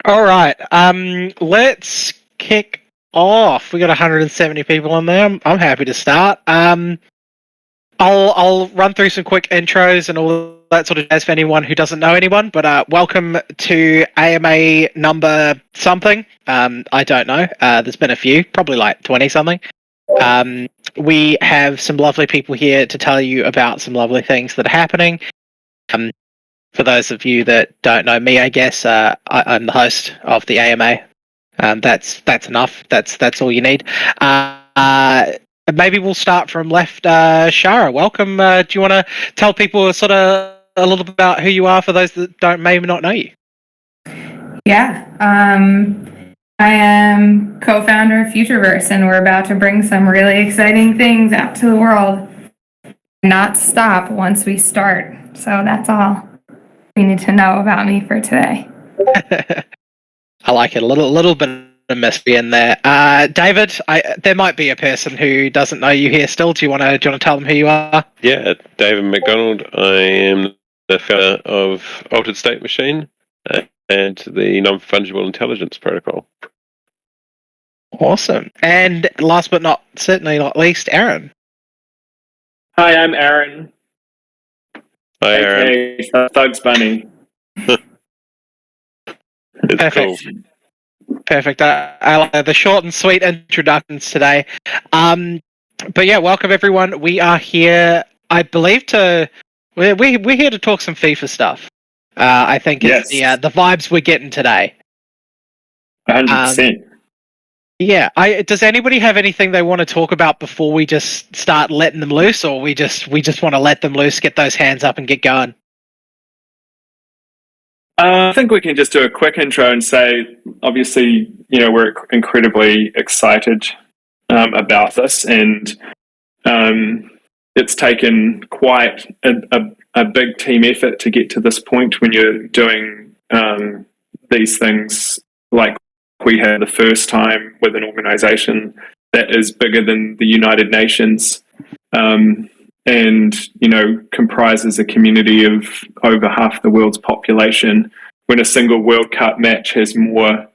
All right. Let's kick off. We got 170 people on there. I'm happy to start. I'll run through some quick intros and all that sort of jazz for anyone who doesn't know anyone. But welcome to AMA number something. I don't know. There's been a few, probably like 20 something. We have some lovely people here to tell you about some lovely things that are happening. For those of you that don't know me, I guess I'm the host of the AMA. That's enough. That's all you need. Maybe we'll start from left. Shara, welcome. Do you want to tell people sort of a little bit about who you are for those that may not know you? Yeah. I am co-founder of Futureverse, and we're about to bring some really exciting things out to the world. Not stop once we start. So that's all you need to know about me for today. I like it. A little bit of mystery in there. David, there might be a person who doesn't know you here still. Do you want to tell them who you are? Yeah, David McDonald. I am the founder of Altered State Machine and the Non-Fungible Intelligence Protocol. Awesome. And last but certainly not least, Aaron. Hi, I'm Aaron. Hi, Aaron. Thugs Bunny. Perfect. Cool. Perfect. I like the short and sweet introductions today. But yeah, welcome everyone. We are here, I believe, we're here to talk some FIFA stuff. I think it's the vibes we're getting today. 100%. Yeah. Does anybody have anything they want to talk about before we just start letting them loose, or we just want to let them loose, get those hands up, and get going? I think we can just do a quick intro and say, obviously, we're incredibly excited about this, and it's taken quite a big team effort to get to this point when you're doing these things like we had the first time with an organization that is bigger than the United Nations. And comprises a community of over half the world's population. When a single World Cup match has more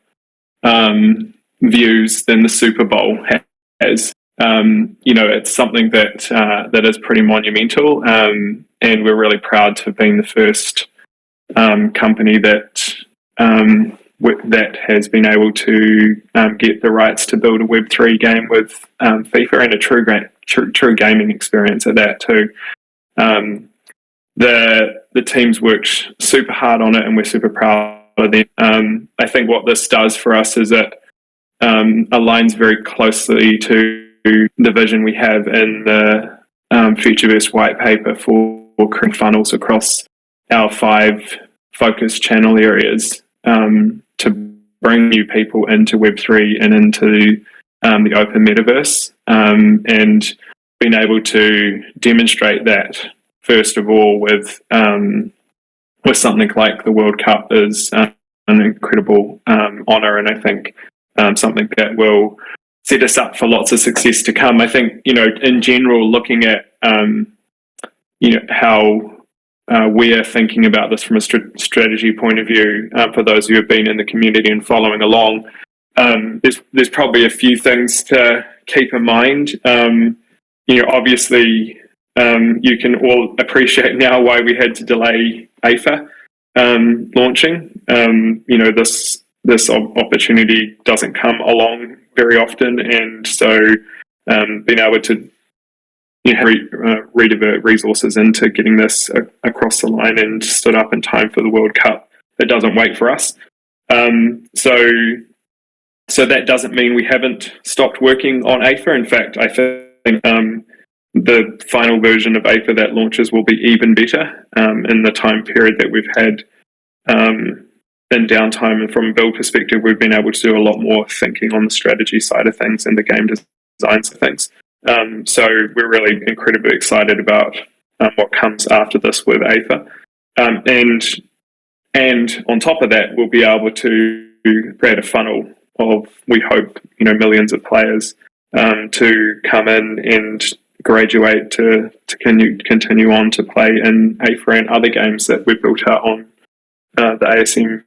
views than the Super Bowl has, it's something that is pretty monumental, and we're really proud to have been the first company that has been able to get the rights to build a Web3 game with FIFA, and a true gaming experience at that too. The team's worked super hard on it, and we're super proud of them. I think what this does for us is it aligns very closely to the vision we have in the Futureverse white paper for creating funnels across our 5 focus channel areas to bring new people into Web3 and into the open metaverse, and being able to demonstrate that first of all with something like the World Cup is an incredible honor, and I think something that will set us up for lots of success to come. I think in general, looking at how we are thinking about this from a strategy point of view, for those who have been in the community and following along, there's probably a few things to keep in mind. Obviously, you can all appreciate now why we had to delay AFA launching. This opportunity doesn't come along very often, and so being able to redivert resources into getting this across the line and stood up in time for the World Cup, it doesn't wait for us. So that doesn't mean we haven't stopped working on AFA. In fact, I think the final version of AFA that launches will be even better in the time period that we've had in downtime. And from a build perspective, we've been able to do a lot more thinking on the strategy side of things and the game design side of things. So we're really incredibly excited about what comes after this with AFA. And on top of that, we'll be able to create a funnel of, we hope, millions of players to come in and graduate to continue on to play in AFA and other games that we've built out on the ASM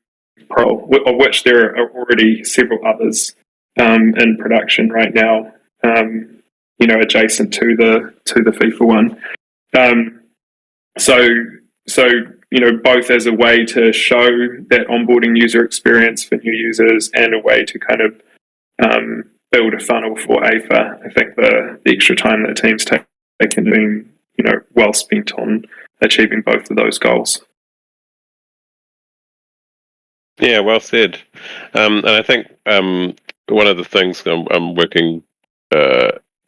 Pro, of which there are already several others in production right now. Adjacent to the FIFA one. So both as a way to show that onboarding user experience for new users and a way to kind of build a funnel for AFA. I think the extra time that teams take can be well spent on achieving both of those goals. Yeah, well said. And I think one of the things I'm working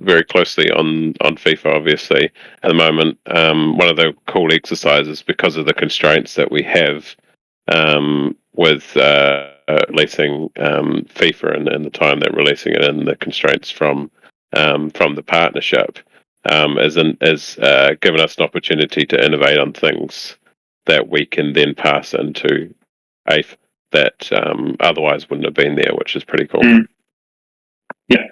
very closely on FIFA, obviously, at the moment. One of the cool exercises, because of the constraints that we have with releasing FIFA and the time that releasing it, and the constraints from the partnership, has given us an opportunity to innovate on things that we can then pass into AFE that otherwise wouldn't have been there, which is pretty cool. Yeah,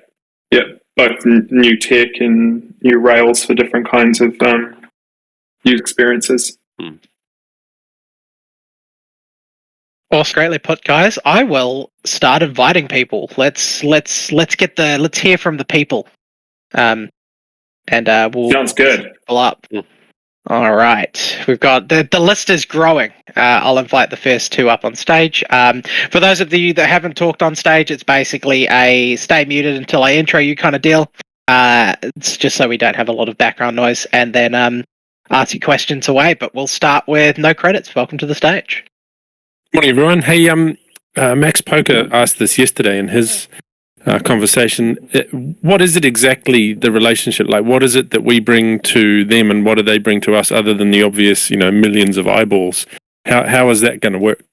both new tech and new rails for different kinds of user experiences. Awesome, greatly put, guys. I will start inviting people. Let's hear from the people. We'll Sounds good. Pull up. All right, we've got the list is growing. I'll invite the first two up on stage. For those of you that haven't talked on stage, it's basically a stay muted until I intro you kind of deal. It's just so we don't have a lot of background noise, and then ask your questions away. But we'll start with no credits. Welcome to the stage. Morning, everyone. Hey, Max Poker asked this yesterday in his conversation. What is it exactly, the relationship? Like, what is it that we bring to them, and what do they bring to us, other than the obvious, millions of eyeballs? How is that going to work?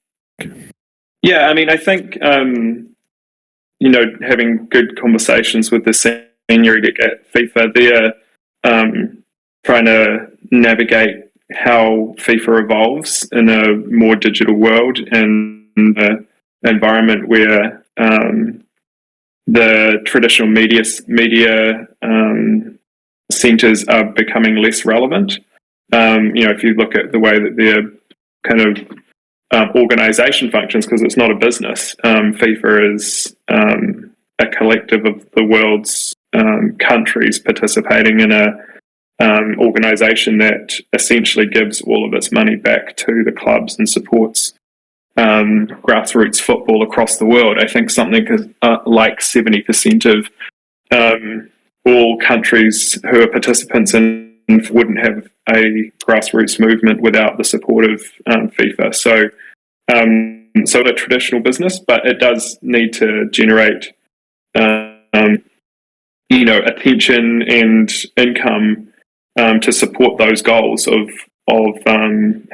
Yeah, I mean, I think having good conversations with the senior at FIFA, they're trying to navigate how FIFA evolves in a more digital world and an environment where the traditional media centres are becoming less relevant. If you look at the way that their kind of organisation functions, because it's not a business, FIFA is a collective of the world's countries participating in a organisation that essentially gives all of its money back to the clubs and supports grassroots football across the world. I think something like 70% of all countries who are participants in wouldn't have a grassroots movement without the support of FIFA. So a traditional business, but it does need to generate attention and income to support those goals of helping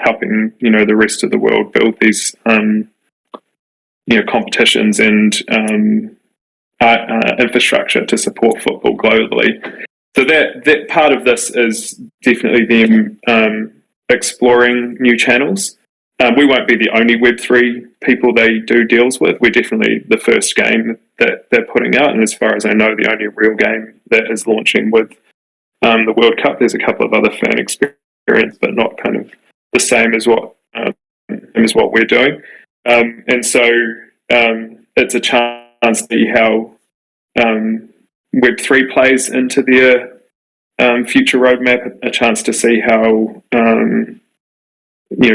the rest of the world build these competitions and infrastructure to support football globally. So that part of this is definitely them exploring new channels. We won't be the only Web3 people they do deals with. We're definitely the first game that they're putting out, and as far as I know, the only real game that is launching with the World Cup. There's a couple of other fan experience, but not kind of the same as what we're doing. And so it's a chance to see how Web3 plays into their future roadmap, a chance to see how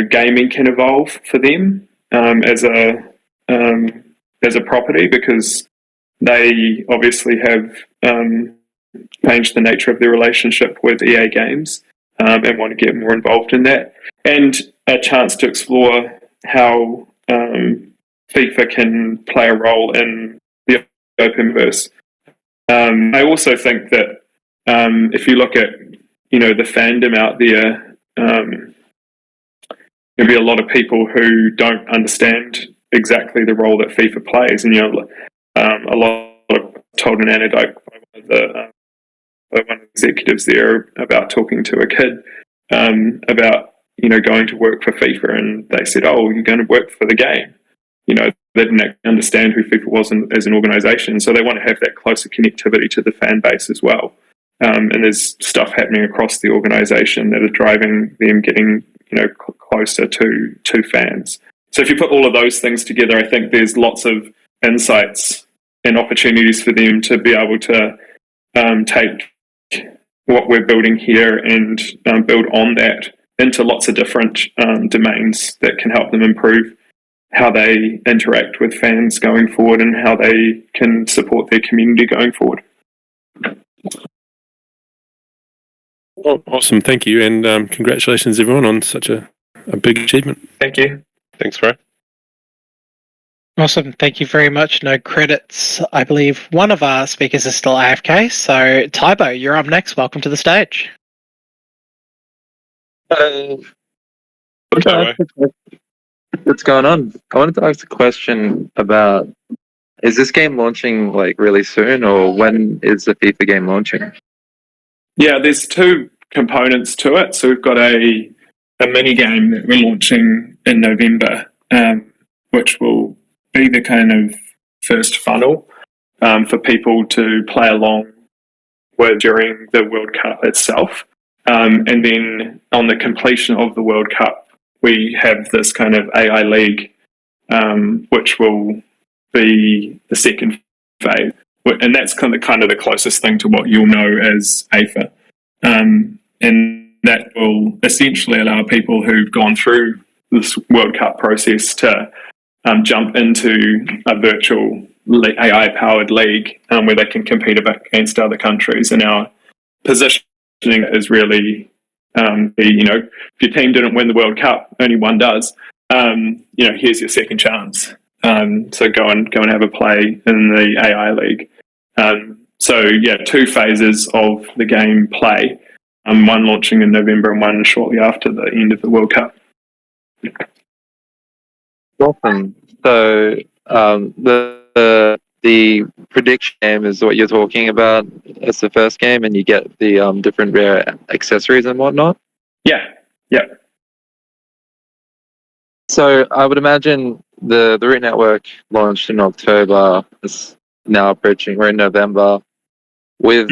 gaming can evolve for them as a property, because they obviously have changed the nature of their relationship with EA Games and want to get more involved in that, and a chance to explore how FIFA can play a role in the Openverse. I also think that if you look at the fandom out there, there'll be a lot of people who don't understand exactly the role that FIFA plays, and a lot of told an anecdote by one of the executives there about talking to a kid about going to work for FIFA, and they said, "Oh, you're going to work for the game." They didn't understand who FIFA was as an organisation, so they want to have that closer connectivity to the fan base as well. And there's stuff happening across the organisation that are driving them getting closer to fans. So if you put all of those things together, I think there's lots of insights and opportunities for them to be able to take what we're building here and build on that into lots of different domains that can help them improve how they interact with fans going forward and how they can support their community going forward. Awesome, thank you, and congratulations everyone on such a big achievement. Thank you. Thanks, Ray. Awesome. Thank you very much. No credits. I believe one of our speakers is still AFK. So, Tybo, you're up next. Welcome to the stage. What's going on? I wanted to ask a question about, is this game launching like really soon, or when is the FIFA game launching? Yeah, there's two components to it. So we've got a mini game that we're launching in November, which will be the kind of first funnel for people to play along with during the World Cup itself. And then on the completion of the World Cup, we have this kind of AI League, which will be the second phase. And that's kind of the closest thing to what you'll know as AFA. And that will essentially allow people who've gone through this World Cup process to jump into a virtual AI-powered league where they can compete against other countries. And our positioning is really, if your team didn't win the World Cup, only one does. Here's your second chance. So go and have a play in the AI League. Two phases of the game play. One launching in November and one shortly after the end of the World Cup. Awesome. So the prediction game is what you're talking about as the first game, and you get the different rare accessories and whatnot? Yeah. So I would imagine the Root Network launched in October. It's now approaching. We're in November. With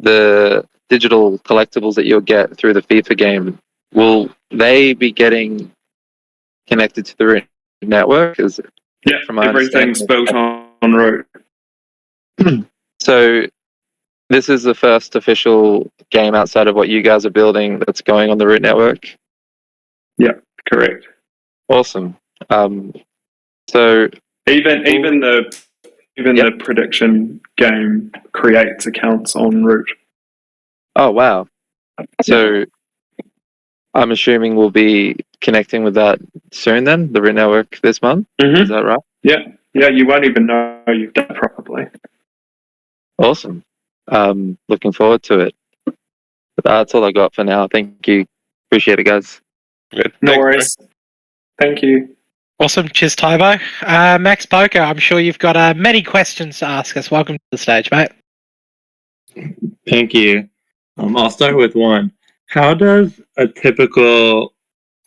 the digital collectibles that you'll get through the FIFA game, will they be getting connected to the Root Network? Everything's built on Root. So this is the first official game outside of what you guys are building that's going on the Root Network? Yeah, correct. Awesome. So even the prediction game creates accounts en route. Oh wow! So I'm assuming we'll be connecting with that soon. Then the Root Network this month. Mm-hmm. Is that right? Yeah. You won't even know you've done it properly. Awesome. Looking forward to it. But that's all I got for now. Thank you. Appreciate it, guys. Good. No Thanks, worries. Thank you. Awesome. Cheers, Tybo. Max Poker, I'm sure you've got many questions to ask us. Welcome to the stage, mate. Thank you. I'll start with one. How does a typical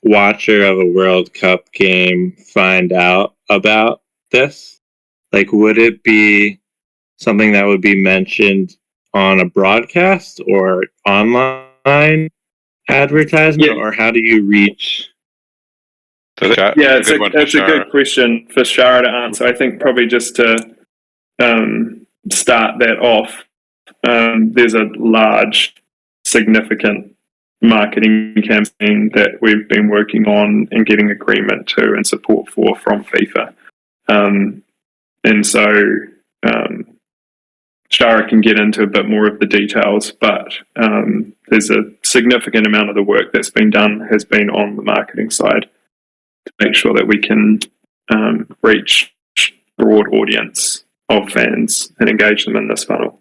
watcher of a World Cup game find out about this? Like, would it be something that would be mentioned on a broadcast or online advertisement, or how do you reach? It's a good question for Shara to answer. I think probably just to start that off, there's a large, significant marketing campaign that we've been working on and getting agreement to and support for from FIFA. And so Shara can get into a bit more of the details, but there's a significant amount of the work that's been done has been on the marketing side to make sure that we can reach a broad audience of fans and engage them in this funnel.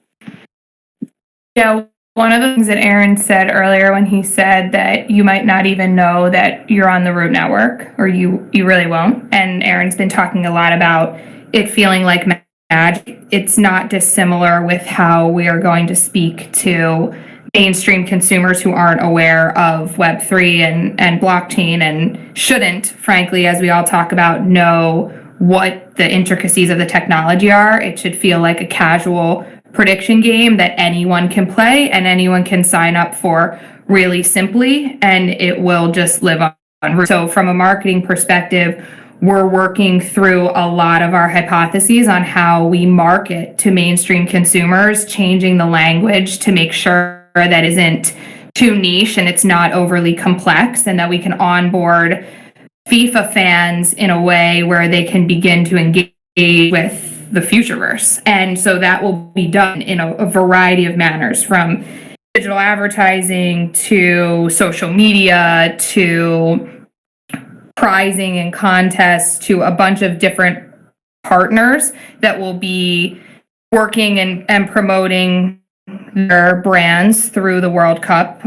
Yeah, one of the things that Aaron said earlier when he said that you might not even know that you're on the Root Network, or you really won't. And Aaron's been talking a lot about it feeling like magic. It's not dissimilar with how we are going to speak to mainstream consumers who aren't aware of Web3 and blockchain and shouldn't, frankly, as we all talk about, know what the intricacies of the technology are. It should feel like a casual prediction game that anyone can play and anyone can sign up for really simply, and it will just live So from a marketing perspective, we're working through a lot of our hypotheses on how we market to mainstream consumers, changing the language to make sure that isn't too niche and it's not overly complex, and that we can onboard FIFA fans in a way where they can begin to engage with the Futureverse. And so that will be done in a variety of manners, from digital advertising to social media to prizing and contests to a bunch of different partners that will be working and promoting their brands through the World Cup.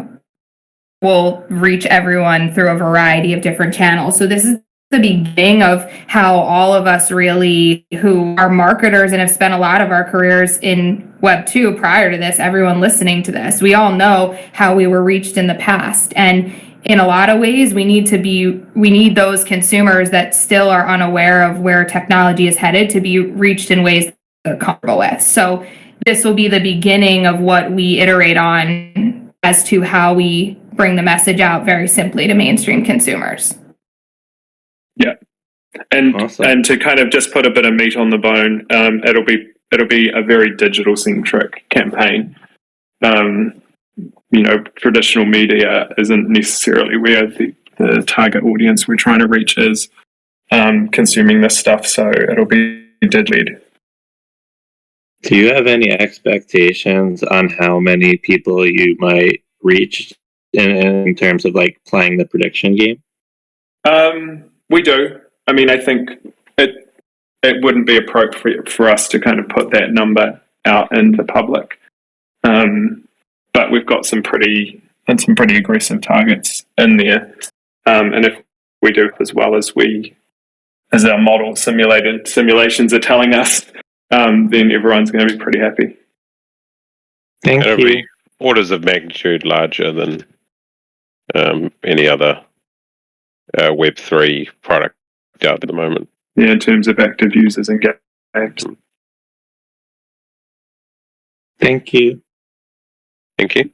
Will reach everyone through a variety of different channels. So this is the beginning of how all of us really, who are marketers and have spent a lot of our careers in Web 2 prior to this, everyone listening to this, we all know how we were reached in the past. And in a lot of ways, we need those consumers that still are unaware of where technology is headed to be reached in ways that they're comfortable with. So this will be the beginning of what we iterate on as to how we bring the message out very simply to mainstream consumers. Yeah, and Awesome. and to kind of just put a bit of meat on the bone, it'll be a very digital centric campaign. Traditional media isn't necessarily where the target audience we're trying to reach is consuming this stuff, so it'll be digital. Do you have any expectations on how many people you might reach in terms of like playing the prediction game? We do. I mean, I think it wouldn't be appropriate for us to kind of put that number out in the public. But we've got some pretty aggressive targets in there. And if we do as well as our model simulations are telling us, then everyone's going to be pretty happy. Thank It'll you. be orders of magnitude larger than any other Web3 product out at the moment. Yeah, in terms of active users and games. Thank you. Thank you.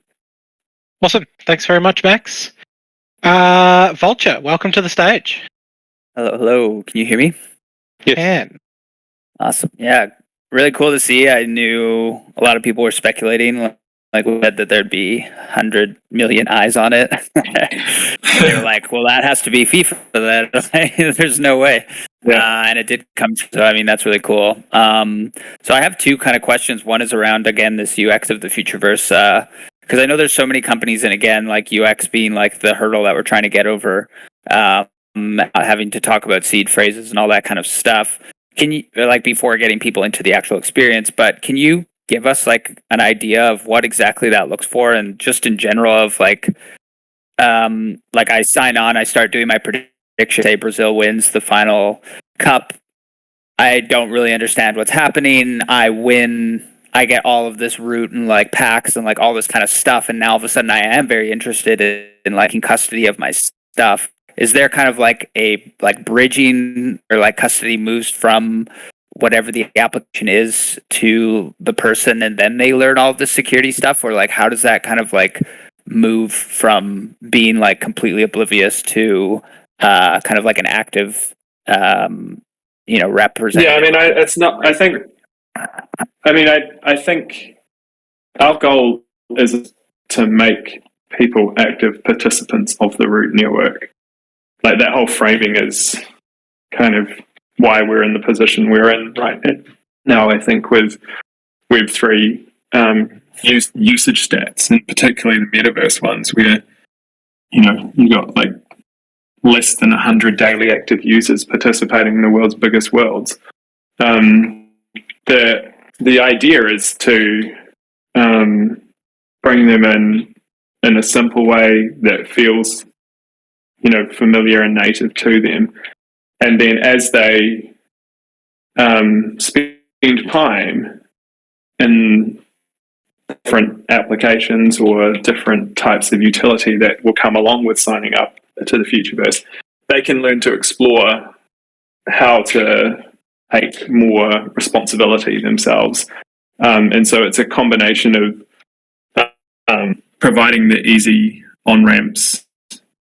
Awesome. Thanks very much, Max. Vulture, welcome to the stage. Hello. Can you hear me? Yes. Can. Awesome. Yeah, really cool to see. I knew a lot of people were speculating, like we said, that there'd be 100 million eyes on it. They were like, well, that has to be FIFA for that. There's no way. Yeah. And it did come true. So, I mean, that's really cool. So I have two kind of questions. One is around, again, this UX of the Futureverse. Because I know there's so many companies, and again, like UX being like the hurdle that we're trying to get over, having to talk about seed phrases and all that kind of stuff. Can you, like, before getting people into the actual experience, but can you give us like an idea of what exactly that looks for, and just in general of like I sign on, I start doing my prediction, say Brazil wins the final cup. I don't really understand what's happening. I win. I get all of this route and like packs and like all this kind of stuff. And now all of a sudden I am very interested in like in custody of my stuff. Is there kind of like a like bridging or like custody moves from whatever the application is to the person, and then they learn all of the security stuff? Or like, how does that kind of like move from being like completely oblivious to kind of like an active, representative? Yeah, I mean, I think our goal is to make people active participants of the root network. Like, that whole framing is kind of why we're in the position we're in right now. I think with Web3 usage stats, and particularly the metaverse ones, where you got like less than 100 daily active users participating in the world's biggest worlds. The idea is to bring them in a simple way that feels familiar and native to them, and then as they spend time in different applications or different types of utility that will come along with signing up to the Futureverse, they can learn to explore how to take more responsibility themselves. And so it's a combination of providing the easy on-ramps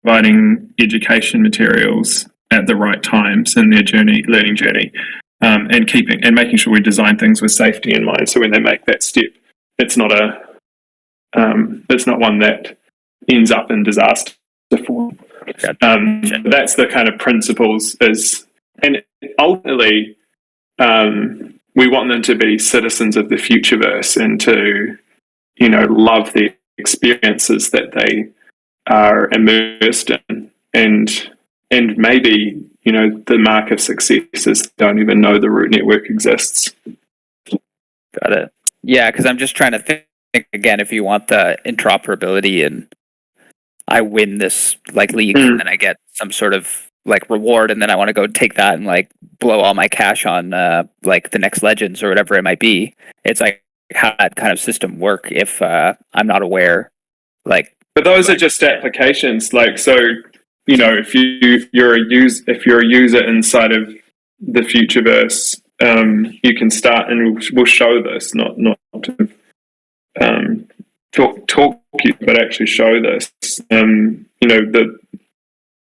providing education materials at the right times in their learning journey, and making sure we design things with safety in mind. So when they make that step, it's not one that ends up in disaster form. That's the kind of principles and ultimately, we want them to be citizens of the Futureverse and to, love the experiences that they are immersed in, and maybe, the mark of success is don't even know the root network exists. Got it. Yeah, because I'm just trying to think again, if you want the interoperability and I win this league and then I get some sort of reward, and then I want to go take that and blow all my cash on the next Legends or whatever it might be. It's how that kind of system work if I'm not aware. But those are just applications. If you're a user inside of the Futureverse, you can start, and we'll show this, not to talk you, but actually show this.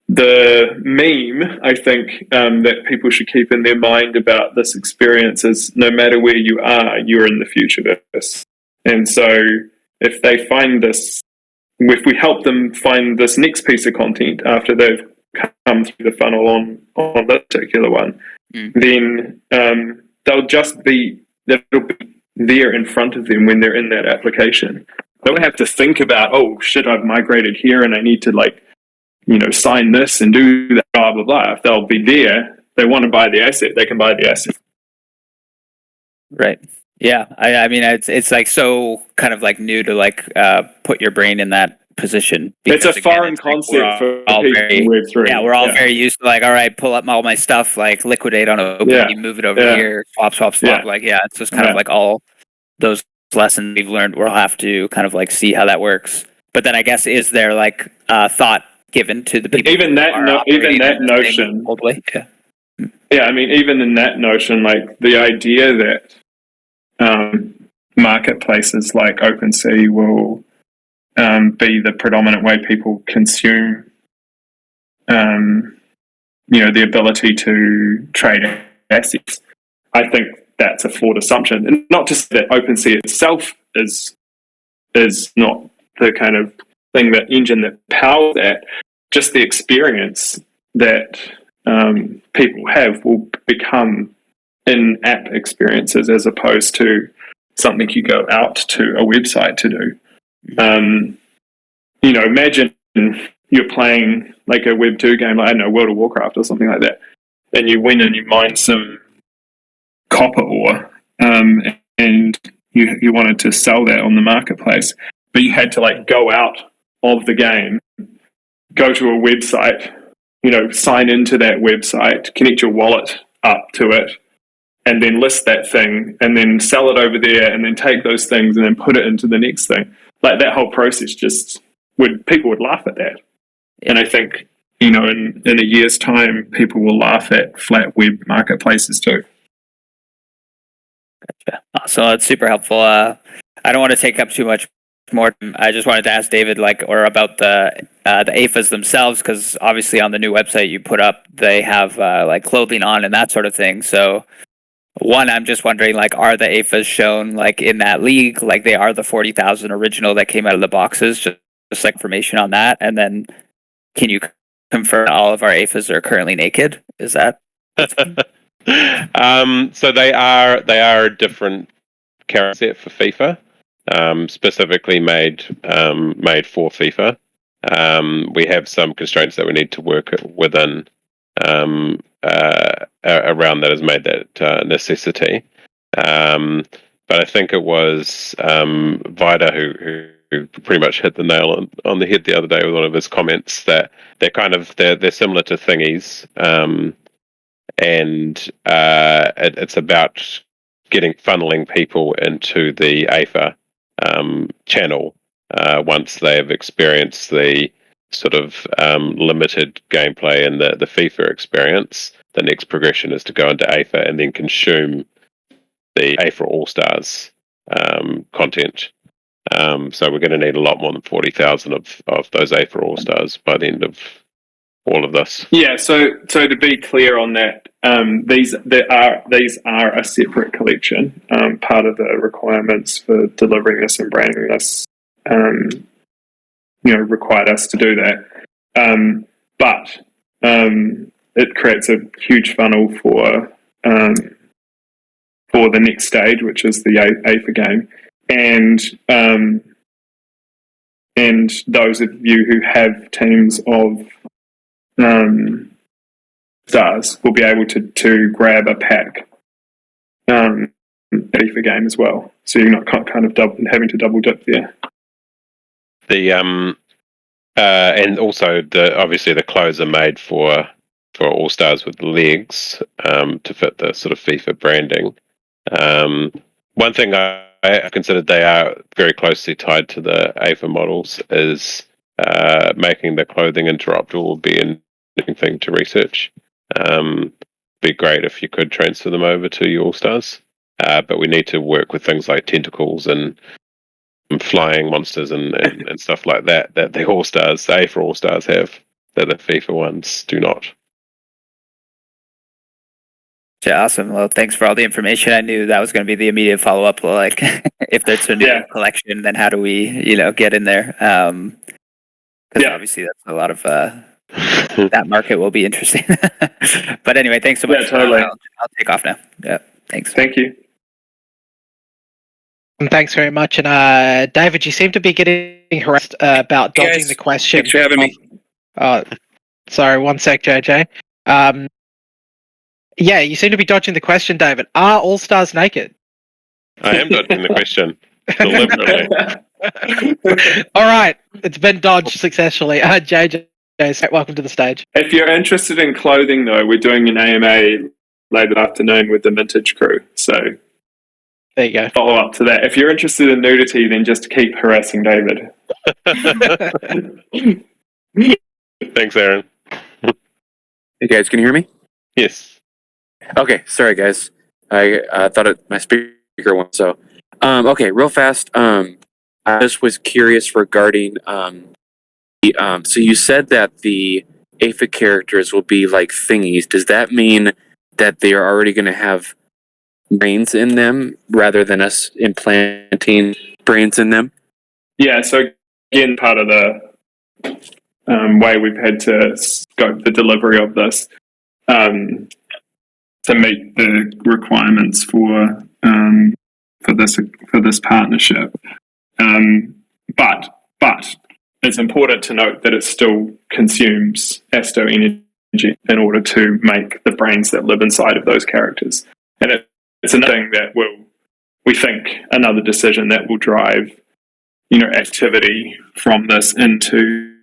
The meme, I think, that people should keep in their mind about this experience is no matter where you are, you're in the Futureverse. And so if they find this, if we help them find this next piece of content after they've come through the funnel on that particular one, then that'll be there in front of them when they're in that application. They don't have to think about, oh shit, I've migrated here and I need to sign this and do that, blah, blah, blah. If they'll be there, they want to buy the asset, they can buy the asset. Right. Yeah. I mean, it's so kind of new to put your brain in that position. It's a foreign concept for people in Web3. Yeah, we're all very used to all right, pull up all my stuff, liquidate on OpenSea, move it over here, swap. Yeah. It's just kind of all those lessons we've learned. We'll have to kind of see how that works. But then I guess, is there thought given to the people? Even that notion. Yeah, I mean, even in that notion, the idea that marketplaces like OpenSea will be the predominant way people consume, the ability to trade assets. I think that's a flawed assumption, and not just that OpenSea itself is not the kind of thing, that engine that powers that. Just the experience that people have will become in-app experiences as opposed to something you go out to a website to do. Imagine you're playing a Web 2 game, I don't know, World of Warcraft or something like that, and you win and you mine some copper ore, and you wanted to sell that on the marketplace, but you had to go out of the game, go to a website, sign into that website, connect your wallet up to it, and then list that thing, and then sell it over there, and then take those things and then put it into the next thing. That whole process people would laugh at that. And I think, in a year's time, people will laugh at flat web marketplaces too. Gotcha. So that's super helpful. I don't want to take up too much more. I just wanted to ask David, or about the AFAs themselves, because obviously on the new website you put up, they have clothing on and that sort of thing. So one, I'm just wondering, are the AFAs shown in that league? They are the 40,000 original that came out of the boxes? Just information on that, and then can you confirm all of our AFAs are currently naked? Is that? So they are a different character set for FIFA. Specifically made for FIFA. We have some constraints that we need to work within around that has made that necessity. But I think it was Vida who pretty much hit the nail on the head the other day with one of his comments, that they're similar to thingies, and it's about funneling people into the AFA channel once they have experienced the sort of limited gameplay and the FIFA experience. The next progression is to go into AFA and then consume the AFA All-Stars content. So we're going to need a lot more than 40,000 of those A for All Stars by the end of all of this. Yeah. So to be clear on that, these are a separate collection. Part of the requirements for delivering this and branding this, required us to do that. But it creates a huge funnel for the next stage, which is the AFA game, and those of you who have teams of stars will be able to grab a pack FIFA game as well. So you're not kind of having to double dip there. And also obviously the clothes are made for All Stars with legs to fit the sort of FIFA branding. One thing I considered they are very closely tied to the AFA models is making the clothing interoperable would be an interesting thing to research. Be great if you could transfer them over to your All Stars, but we need to work with things like tentacles and flying monsters and stuff like that the All Stars, the AFA All Stars have, that the FIFA ones do not. Yeah, awesome. Well, thanks for all the information. I knew that was going to be the immediate follow-up. Like, if there's a new collection, then how do we, get in there? Because obviously that's a lot of that market will be interesting. But anyway, thanks so much. Yeah, totally. I'll take off now. Yeah, thanks. Thank you. And thanks very much. And David, you seem to be getting harassed about dodging the question. Thanks for having me. Sorry, one sec, JJ. Yeah, you seem to be dodging the question, David. Are All Stars naked? I am dodging the question deliberately. All right, it's been dodged successfully. JJ, welcome to the stage. If you're interested in clothing, though, we're doing an AMA later afternoon with the Mintage crew. So there you go. Follow up to that. If you're interested in nudity, then just keep harassing David. Thanks, Aaron. Hey guys, can you hear me? Yes. Okay, sorry guys. I thought my speaker went so. Okay, real fast. I just was curious regarding so you said that the AFA characters will be like thingies. Does that mean that they are already going to have brains in them rather than us implanting brains in them? Yeah, so again, part of the way we've had to scope the delivery of this to meet the requirements for this partnership. But it's important to note that it still consumes Asto energy in order to make the brains that live inside of those characters. And it's another thing that we think another decision that will drive, activity from this into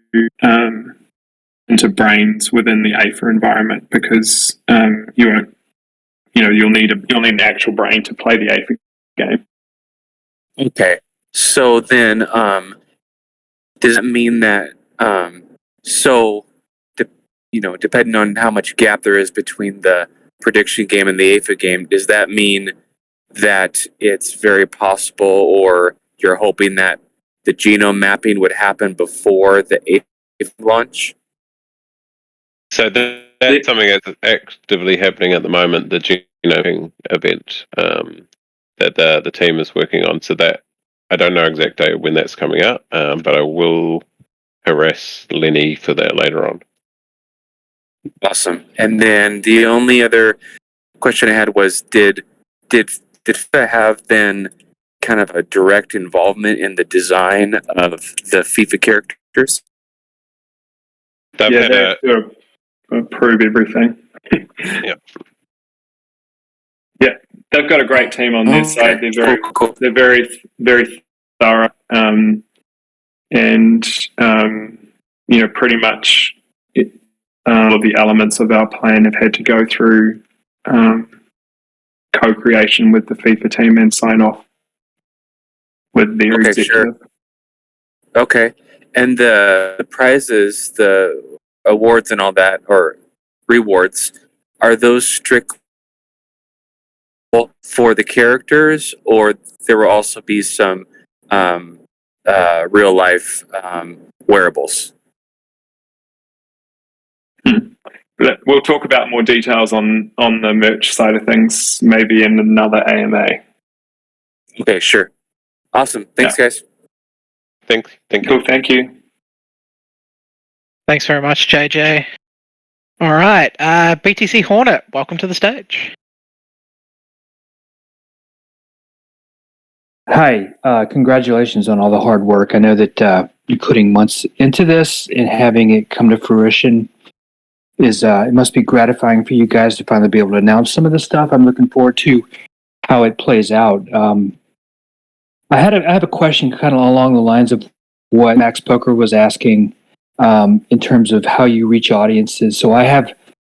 brains within the AFA environment, because you'll need an actual brain to play the AFA game. Okay, so then does it mean that depending on how much gap there is between the prediction game and the AFA game, does that mean that it's very possible, or you're hoping that the genome mapping would happen before the AFA launch? So that's something that's actively happening at the moment, the genome event that the team is working on. So that I don't know exact date when that's coming out, but I will harass Lenny for that later on. Awesome. And then the only other question I had was, did FIFA have then kind of a direct involvement in the design of the FIFA characters? They've had to approve everything. Yeah. Yeah, they've got a great team on their side. They're very, cool. They're very, very thorough, and pretty much all of the elements of our plan have had to go through co-creation with the FIFA team and sign off with their executive. Sure. Okay, and the prizes, the awards and all that, or rewards, are those strict for the characters, or there will also be some real life wearables. We'll talk about more details on the merch side of things maybe in another AMA. Okay, sure. Awesome. Thanks, guys. Thank you. Cool, thank you. Thanks very much, JJ. All right, BTC Hornet, welcome to the stage. Hi, congratulations on all the hard work. I know that you're putting months into this and having it come to fruition is it must be gratifying for you guys to finally be able to announce some of this stuff. I'm looking forward to how it plays out. I have a question kind of along the lines of what Max Poker was asking in terms of how you reach audiences. So I have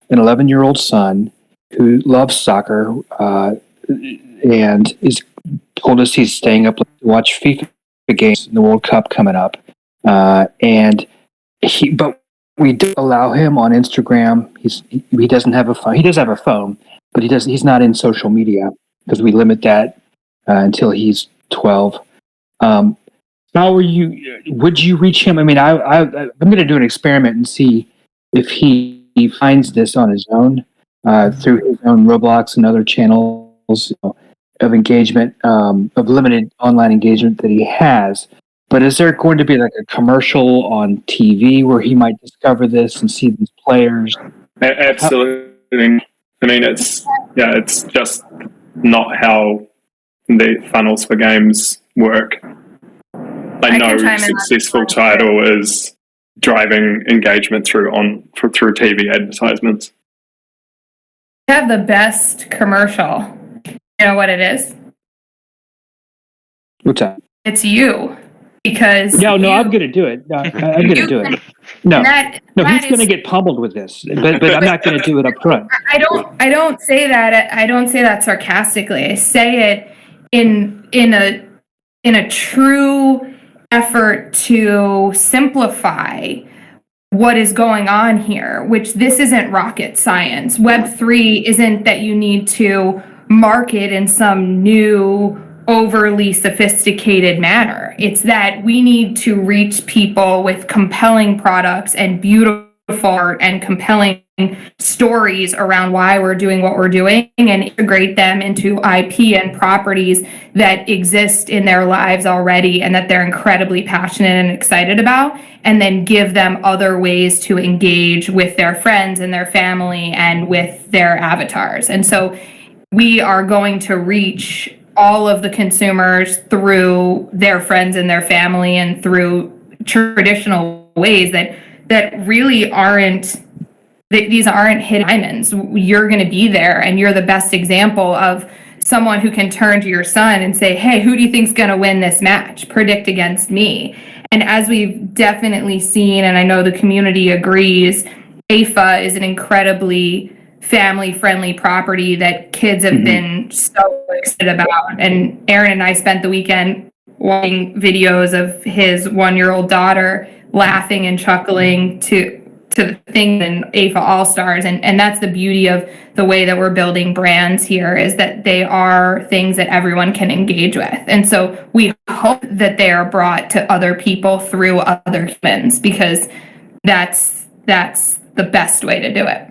an 11-year-old son who loves soccer and is told us he's staying up to watch FIFA games in the World Cup coming up. But we do allow him on Instagram. He doesn't have a phone. He does have a phone, but he's not in social media because we limit that until he's 12. How are you? Would you reach him? I mean, I'm going to do an experiment and see if he finds this on his own through his own Roblox and other channels of engagement, of limited online engagement that he has. But is there going to be like a commercial on TV where he might discover this and see these players? Absolutely. I mean, it's just not how the funnels for games work. Like no successful title is driving engagement through TV advertisements. You have the best commercial. You know what it is? What's that? It's you. Because I'm going to do it. I'm going to do it. He's going to get pummeled with this, but I'm not going to do it up front. I don't say that. I don't say that sarcastically. I say it in a true effort to simplify what is going on here. Which this isn't rocket science. Web3 isn't that you need to market in some new overly sophisticated manner. It's that we need to reach people with compelling products and beautiful art and compelling stories around why we're doing what we're doing and integrate them into IP and properties that exist in their lives already and that they're incredibly passionate and excited about, and then give them other ways to engage with their friends and their family and with their avatars. And so we are going to reach all of the consumers through their friends and their family and through traditional ways that really these aren't hidden diamonds. You're going to be there, and you're the best example of someone who can turn to your son and say, hey, who do you think's going to win this match? Predict against me. And as we've definitely seen, and I know the community agrees, AFA is an incredibly family-friendly property that kids have been so excited about. And Aaron and I spent the weekend watching videos of his 1-year-old daughter laughing and chuckling to the thing in AFA All-Stars. And that's the beauty of the way that we're building brands here, is that they are things that everyone can engage with. And so we hope that they are brought to other people through other humans, because that's the best way to do it.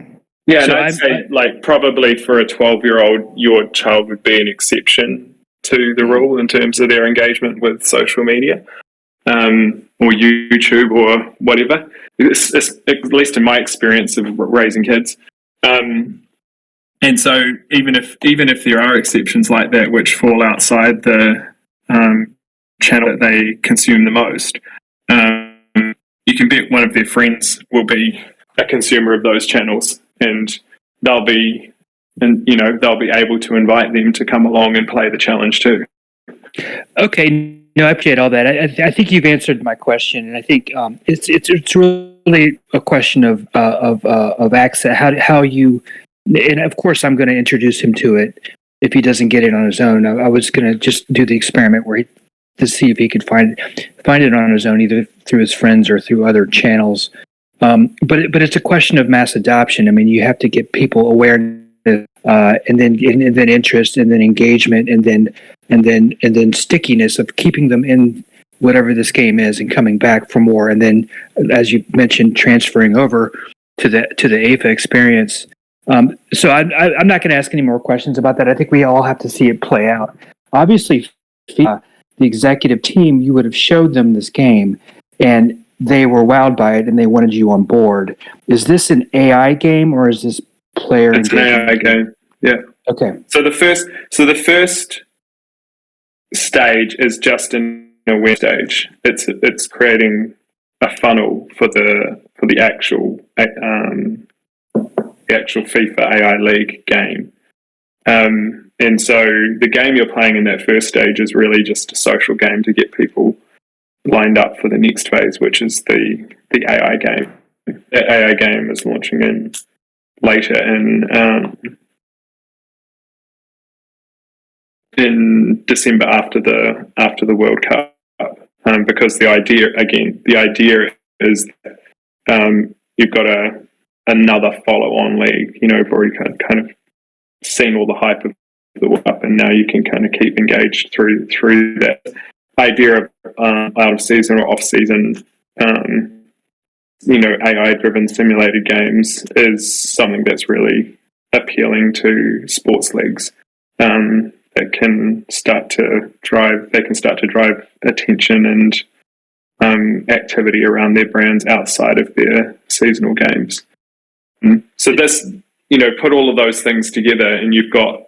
Yeah, so and I'd say, like, probably for a 12-year-old, your child would be an exception to the rule in terms of their engagement with social media, or YouTube or whatever. It's, at least in my experience of raising kids. And so even if there are exceptions like that which fall outside the channel that they consume the most, you can bet one of their friends will be a consumer of those channels. And they'll be able to invite them to come along and play the challenge too. Okay, no, I appreciate all that. I think you've answered my question, and I think it's really a question of access. How you, and of course, I'm going to introduce him to it if he doesn't get it on his own. I was going to just do the experiment to see if he could find it on his own, either through his friends or through other channels. But it's a question of mass adoption. I mean, you have to get people awareness, and then interest, and then engagement, and then stickiness of keeping them in whatever this game is and coming back for more, and then as you mentioned, transferring over to the AFA experience. So I'm not going to ask any more questions about that. I think we all have to see it play out. Obviously, FIFA, the executive team, you would have showed them this game, and they were wowed by it, and they wanted you on board. Is this an AI game, or is this player? It's an AI game. Yeah. Okay. So the first stage is just an a web stage. It's creating a funnel for the actual FIFA AI League game. And so the game you're playing in that first stage is really just a social game to get people lined up for the next phase, which is the AI game. The AI game is launching in later in December after the World Cup, because the idea is you've got another follow-on league. You've already kind of seen all the hype of the World Cup, and now you can kind of keep engaged through that idea of out of season or off season. AI-driven simulated games is something that's really appealing to sports leagues. That can start to drive attention and activity around their brands outside of their seasonal games. So this, put all of those things together, and you've got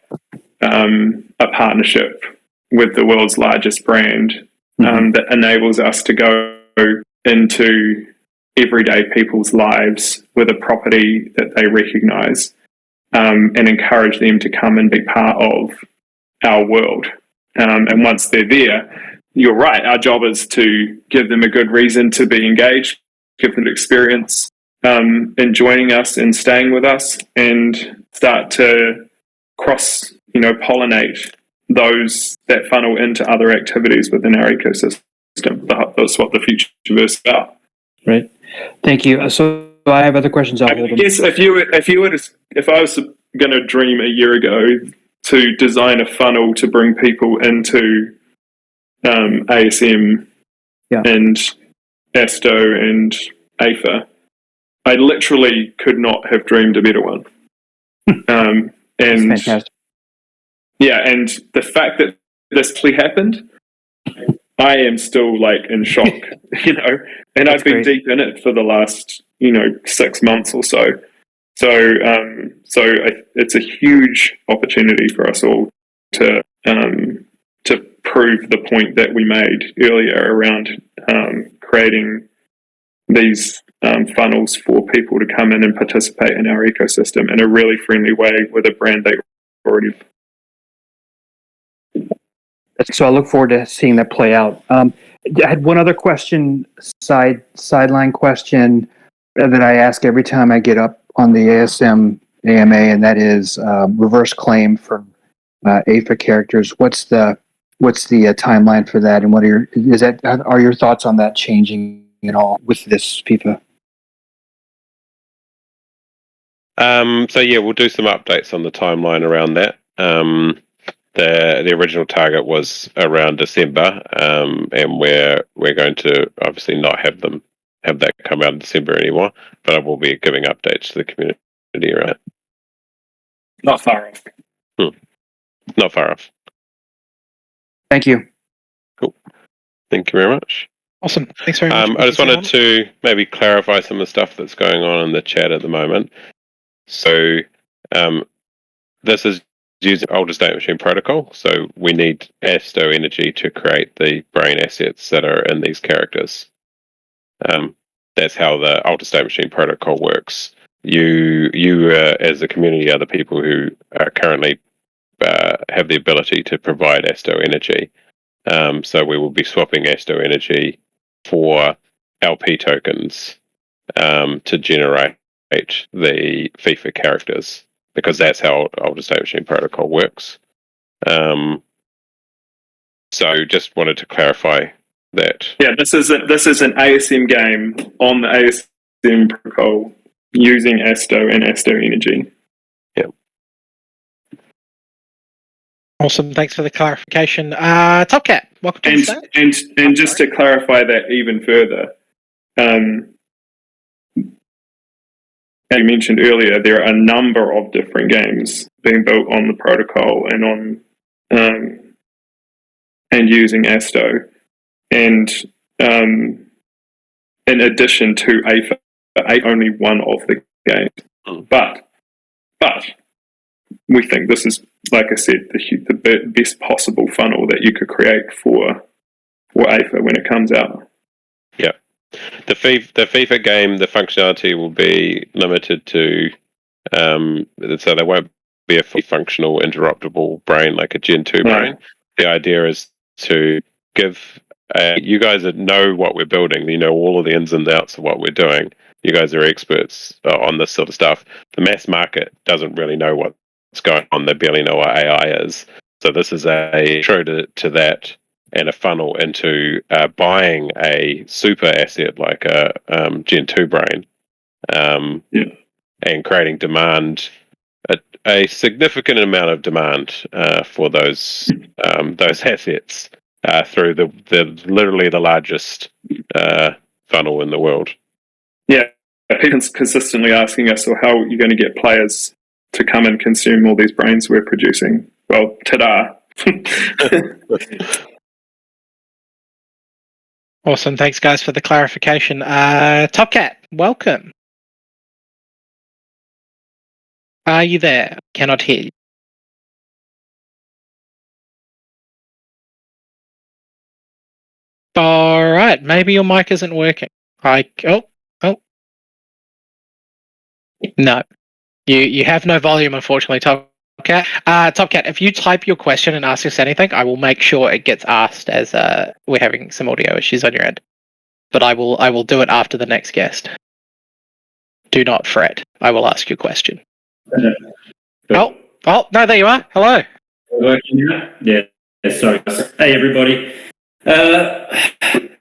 a partnership with the world's largest brand that enables us to go into everyday people's lives with a property that they recognize, and encourage them to come and be part of our world. And once they're there, you're right, our job is to give them a good reason to be engaged, give them experience in joining us and staying with us, and start to pollinate that funnel into other activities within our ecosystem. That's what the Futureverse is about. Right. Thank you. So I have other questions. I guess if I was going to dream a year ago to design a funnel to bring people into ASM and ASTO and AFA, I literally could not have dreamed a better one. And that's fantastic. Yeah, and the fact that this actually happened, I am still in shock, and I've been deep in it for the last 6 months or so. So it's a huge opportunity for us all to prove the point that we made earlier around creating these funnels for people to come in and participate in our ecosystem in a really friendly way with a brand they already. So I look forward to seeing that play out. I had one other question, sideline question that I ask every time I get up on the ASM AMA, and that is reverse claim from AFA characters. What's the timeline for that, and are your thoughts on that changing at all with this FIFA? So yeah, we'll do some updates on the timeline around that. The original target was around December, and we're going to obviously not have that come out in December anymore, but I will be giving updates to the community around it. Not far off. Not far off. Thank you. Cool. Thank you very much. Awesome. Thanks very much. I just wanted to maybe clarify some of the stuff that's going on in the chat at the moment. So this is using older state machine protocol, so we need ASTO energy to create the brain assets that are in these characters. That's how the Alter State Machine protocol works. You as a community are the people who are currently have the ability to provide ASTO energy. So we will be swapping ASTO energy for LP tokens to generate the FIFA characters, because that's how Alter State Machine protocol works. So just wanted to clarify that. Yeah, this is an ASM game on the ASM protocol using ASTO and ASTO energy. Yep. Awesome. Thanks for the clarification. Top Cat, welcome to the stage. And just to clarify that even further, as you mentioned earlier, there are a number of different games being built on the protocol and on and using Asto, and in addition to AFA, only one of the games. But we think this is, like I said, the best possible funnel that you could create for AFA when it comes out. Yeah. The FIFA game, the functionality will be limited to, so there won't be a fully functional interruptible brain like a Gen 2 brain. The idea is to give you guys that know what we're building, you know all of the ins and outs of what we're doing. You guys are experts on this sort of stuff. The mass market doesn't really know what's going on. They barely know what AI is. So this is a intro to that, and a funnel into buying a super asset like a Gen 2 brain, and creating demand, a significant amount of demand for those assets through the literally the largest funnel in the world. Yeah, people consistently asking us, well, how are you going to get players to come and consume all these brains we're producing? Well, ta-da. Awesome. Thanks, guys, for the clarification. Top Cat, welcome. Are you there? Cannot hear you. All right. Maybe your mic isn't working. Oh. No. You have no volume, unfortunately, Top Cat. Top Cat, if you type your question and ask us anything, I will make sure it gets asked, as we're having some audio issues on your end. But I will do it after the next guest. Do not fret. I will ask you a question. Oh, no, there you are. Hello. Yeah, sorry. Hey, everybody.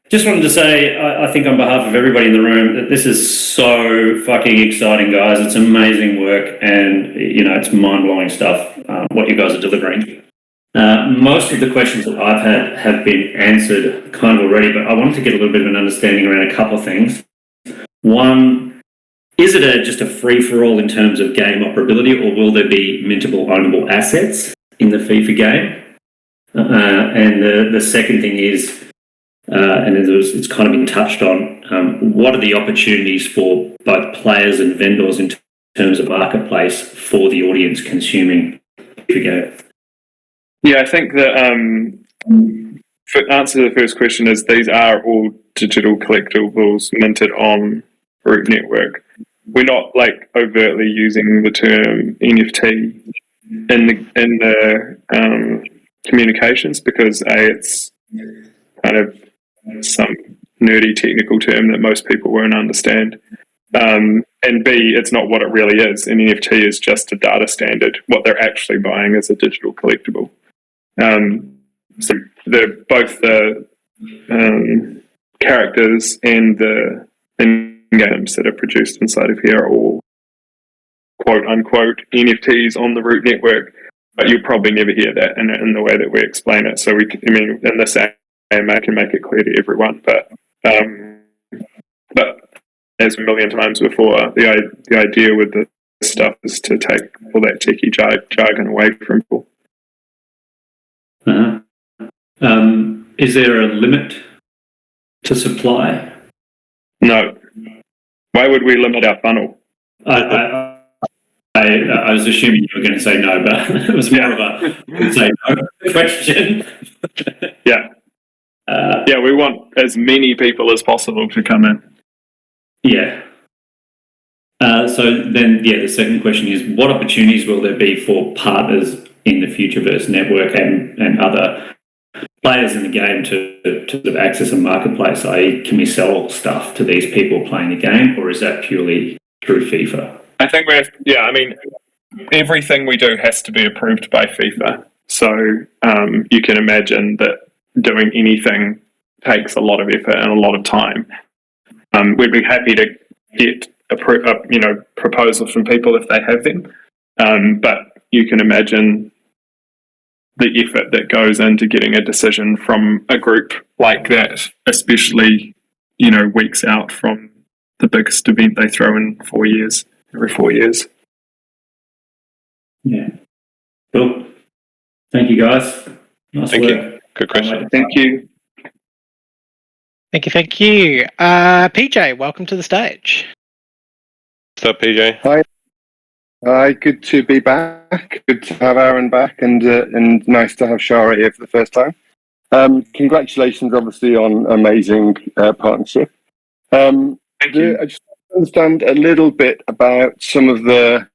Just wanted to say, I think on behalf of everybody in the room, that this is so fucking exciting, guys. It's amazing work, and, it's mind-blowing stuff, what you guys are delivering. Most of the questions that I've had have been answered kind of already, but I wanted to get a little bit of an understanding around a couple of things. One, is it just a free-for-all in terms of game operability, or will there be mintable, ownable assets in the FIFA game? And the second thing is, and it's kind of been touched on, what are the opportunities for both players and vendors in terms of marketplace for the audience consuming FIFA game? Yeah, I think that for answer to the first question is these are all digital collectibles minted on Root Network. We're not overtly using the term NFT in the communications because it's kind of some nerdy technical term that most people won't understand. And B, it's not what it really is. An NFT is just a data standard. What they're actually buying is a digital collectible. So both the characters and the games that are produced inside of here are all quote unquote NFTs on the Root Network, but you'll probably never hear that in the way that we explain it. So in this AMA can make it clear to everyone, but as a million times before, the idea with this stuff is to take all that techie jargon away from people. Is there a limit to supply? No. Why would we limit our funnel? I was assuming you were going to say no, but it was more of a say no question. Yeah. We want as many people as possible to come in. Yeah. So then, the second question is, what opportunities will there be for partners in the Futureverse network and other players in the game to access a marketplace? I.e., can we sell stuff to these people playing the game, or is that purely through FIFA? I think everything we do has to be approved by FIFA. So you can imagine that doing anything takes a lot of effort and a lot of time. We'd be happy to get proposals from people if they have them, but you can imagine the effort that goes into getting a decision from a group like that, especially, weeks out from the biggest event they throw in every 4 years. Yeah. Cool. Thank you, guys. Nice Thank work. you. Good question. Thank you. Thank you, thank you. PJ, welcome to the stage. What's up, PJ? Hi, good to be back. Good to have Aaron back, and nice to have Shara here for the first time. Congratulations, obviously, on amazing partnership. Thank you. I just understand a little bit about some of the,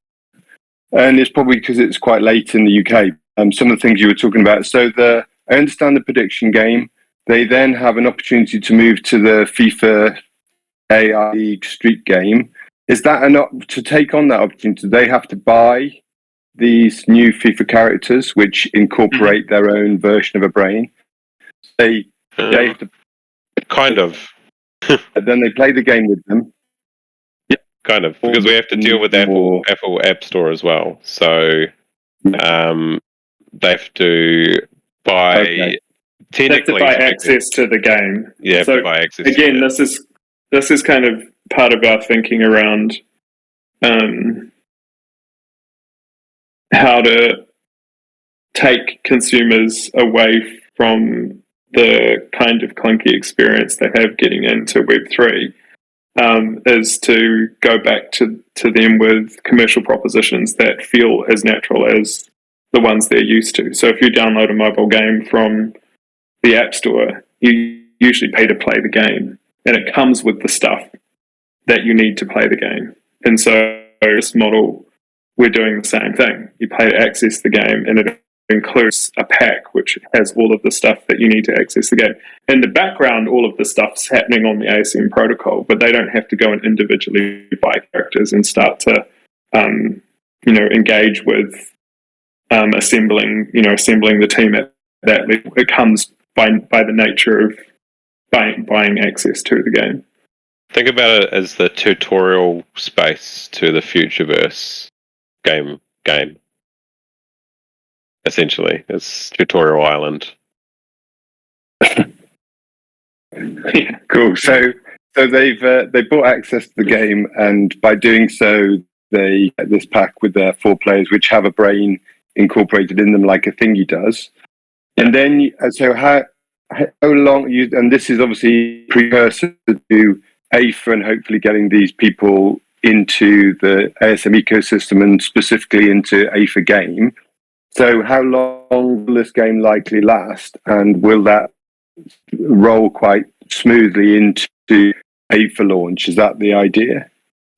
and it's probably because it's quite late in the UK. Some of the things you were talking about. So I understand the prediction game. They then have an opportunity to move to the FIFA AI League Street game. Is that enough to take on that opportunity? Do they have to buy these new FIFA characters, which incorporate their own version of a brain? They have to, Kind of. then they play the game with them. Kind of, because we have to deal with Apple App Store as well. So they have to buy. Okay. They have to buy access to the game. Yeah, have to buy access. Again, this is kind of part of our thinking around how to take consumers away from the kind of clunky experience they have getting into Web3, is to go back to them with commercial propositions that feel as natural as the ones they're used to. So if you download a mobile game from the App Store, you usually pay to play the game, and it comes with the stuff that you need to play the game. And so this model, we're doing the same thing. You pay to access the game, and it includes a pack which has all of the stuff that you need to access the game. In the background, all of the stuff's happening on the ASM protocol, but they don't have to go and individually buy characters and start to engage with assembling the team at that level. It comes by the nature of buying access to the game. Think about it as the tutorial space to the Futureverse game. Essentially, it's Tutorial Island. Yeah, cool. So they bought access to the game, and by doing so, they get this pack with their 4 players, which have a brain incorporated in them, like a thingy does. And then, so how long and this is obviously precursor to AFA and hopefully getting these people into the ASM ecosystem and specifically into AFA game. So how long will this game likely last, and will that roll quite smoothly into AFA launch? Is that the idea?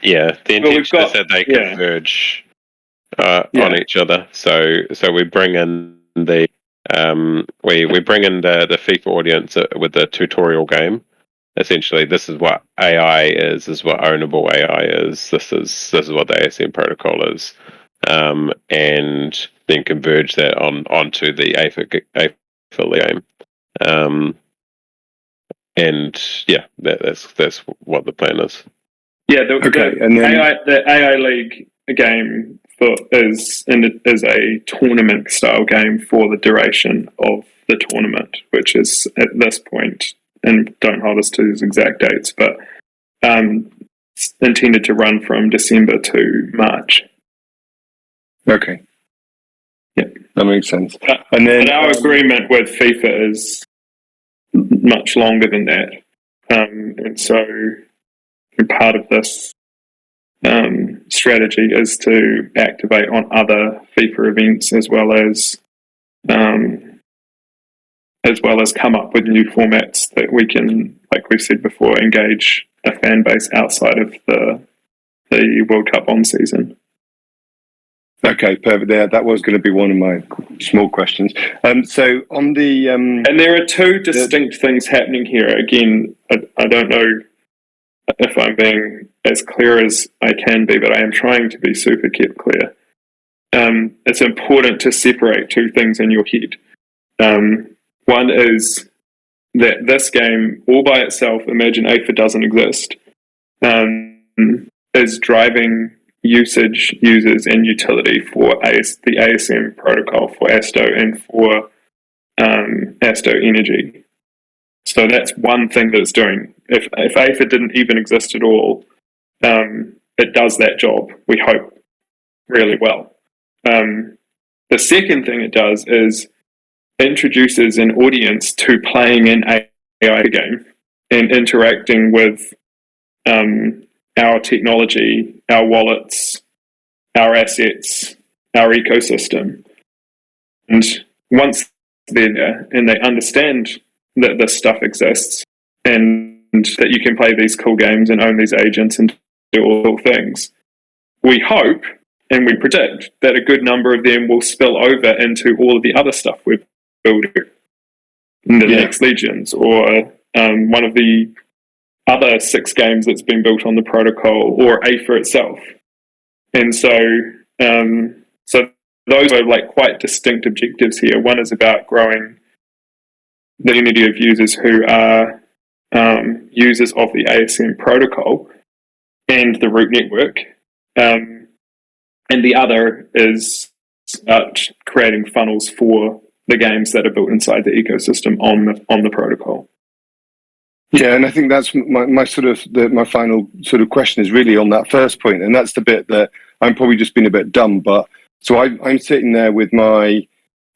Yeah, the intention is that they converge on each other. So we bring in the we bring in the FIFA audience with the tutorial game. Essentially, this is what AI is. This is what ownable AI is. This is what the ASM protocol is, and then converge that onto the AFA game. And yeah, that's what the plan is. Yeah, the AI League game is a tournament style game for the duration of the tournament, which is at this point, and don't hold us to these exact dates, but it's intended to run from December to March. Okay. Yeah, that makes sense. But our agreement with FIFA is much longer than that, and so part of this strategy is to activate on other FIFA events as well as come up with new formats that we can, like we said before, engage a fan base outside of the World Cup on season. Okay, perfect. Yeah, that was going to be one of my small questions. So on the and there are 2 distinct things happening here. Again, I don't know if I'm being as clear as I can be, but I am trying to be super clear. It's important to separate 2 things in your head. One is that this game, all by itself, imagine AFA doesn't exist, is driving usage, users, and utility for the ASM protocol for ASTO and for ASTO Energy. So that's one thing that it's doing. If AFA didn't even exist at all, it does that job, we hope, really well. The second thing it does is introduces an audience to playing an AI game and interacting with our technology, our wallets, our assets, our ecosystem. And once they're there and they understand that this stuff exists and that you can play these cool games and own these agents and do all things, we hope and we predict that a good number of them will spill over into all of the other stuff we're building in the next Legions, or one of the other 6 games that's been built on the protocol, or AFA itself. And so those are like quite distinct objectives here. One is about growing the community of users who are users of the ASM protocol and the root network. And the other is creating funnels for the games that are built inside the ecosystem on the protocol. Yeah, and I think that's my final sort of question is really on that first point, and that's the bit that I'm probably just being a bit dumb. But so I'm sitting there with my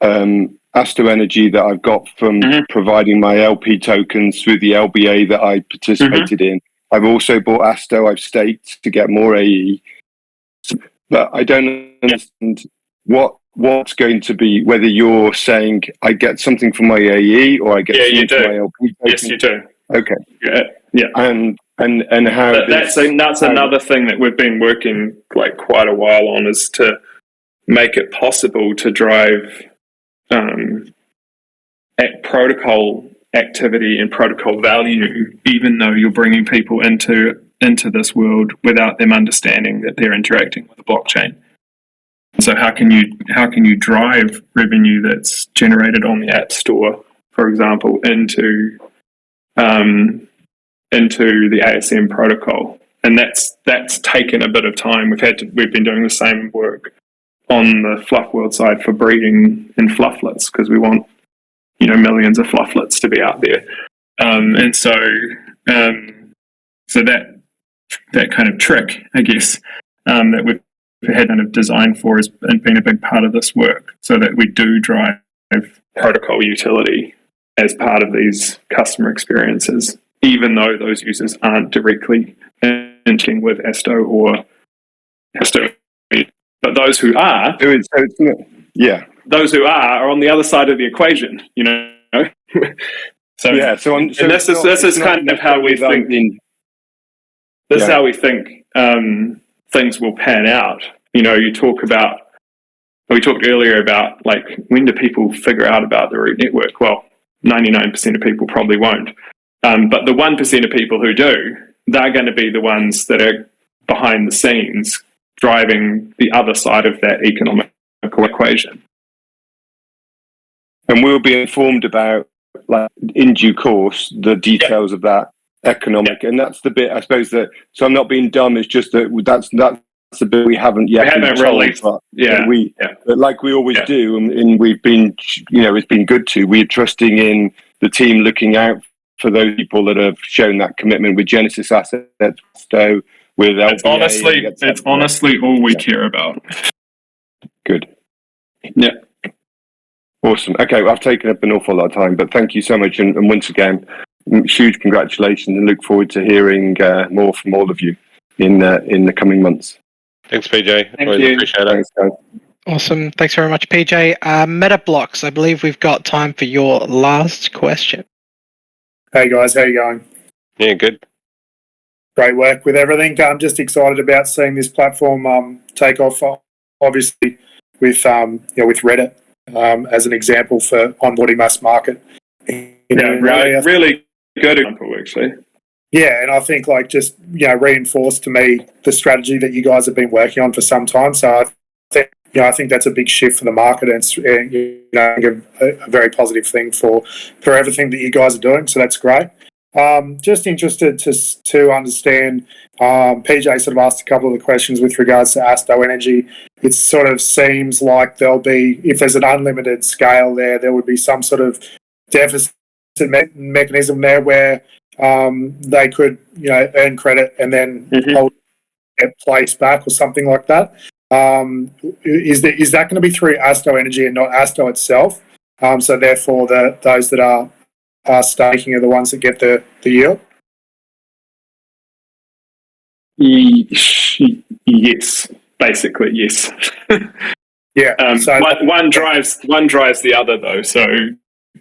ASTO Energy that I've got from providing my LP tokens through the LBA that I participated in. I've also bought ASTO. I've staked to get more AE. But I don't understand what's going to be, whether you're saying I get something from my AE or I get something from my LP token. Yes, you do. Okay. Yeah. And how that's another thing that we've been working like quite a while on, is to make it possible to drive protocol activity and protocol value, even though you're bringing people into this world without them understanding that they're interacting with a blockchain. So how can you drive revenue that's generated on the App Store, for example, into the ASM protocol? And that's taken a bit of time. We've been doing the same work on the Fluff World side for breeding in flufflets, because we want millions of flufflets to be out there. And so that kind of trick, I guess, that we've had kind of designed for has been a big part of this work, so that we do drive protocol utility as part of these customer experiences, even though those users aren't directly interacting with ASTO or ASTO. But those who are, those who are on the other side of the equation, So this is kind of how we think. This is how we think things will pan out. We talked earlier about, like, when do people figure out about the root network? Well, 99% of people probably won't. But the 1% of people who do, they're going to be the ones that are behind the scenes driving the other side of that economic equation. And we'll be informed about, like, in due course, the details of that economic. And that's the bit, I suppose, that, so I'm not being dumb, it's just that that's the bit we haven't yet released. But like we always do, and we've been, it's been good to, we're trusting in the team looking out for those people that have shown that commitment with Genesis Assets, so with LBA. It's honestly all we care about. Good. Yeah. Awesome. Okay, well, I've taken up an awful lot of time, but thank you so much, and once again, huge congratulations, and look forward to hearing more from all of you in the coming months. Thanks, PJ. Thank you. Appreciate it. Thanks, guys. Awesome. Thanks very much, PJ. Metablocks, I believe we've got time for your last question. Hey guys, how you going? Yeah, good. Great work with everything. I'm just excited about seeing this platform take off. Obviously, with Reddit as an example for onboarding mass market. Really good example, actually. Yeah, and I think reinforced to me the strategy that you guys have been working on for some time. So I think that's a big shift for the market, and it's a very positive thing for everything that you guys are doing. So that's great. Just interested to understand. PJ sort of asked a couple of the questions with regards to Asto Energy. It sort of seems like there'll be, if there's an unlimited scale there would be some sort of deficit mechanism there where they could, earn credit and then get placed back or something like that. Is that going to be through Asto Energy and not Asto itself? So therefore, those that are staking are the ones that get the yield? Yes, basically, yes. Yeah. So one drives the other, though. So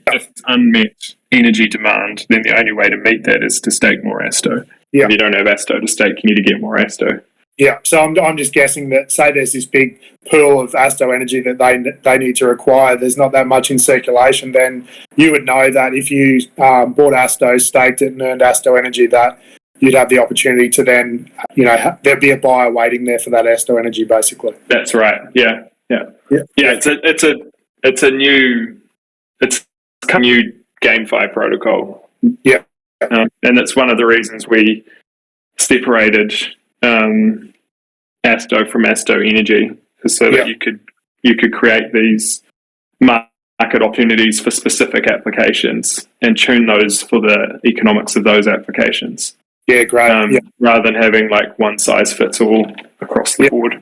if it's unmet energy demand, then the only way to meet that is to stake more Asto. Yeah. If you don't have Asto to stake, you need to get more Asto. Yeah. So I'm just guessing that, say there's this big pool of Asto Energy that they need to acquire. There's not that much in circulation. Then you would know that if you bought Asto, staked it, and earned Asto Energy, that you'd have the opportunity to then, there'd be a buyer waiting there for that Asto Energy, basically. That's right. Yeah. It's a new GameFi protocol. Yeah. And that's one of the reasons we separated Asto from Asto Energy, is so that you could create these market opportunities for specific applications and tune those for the economics of those applications. Yeah, great. Rather than having like one size fits all across the board.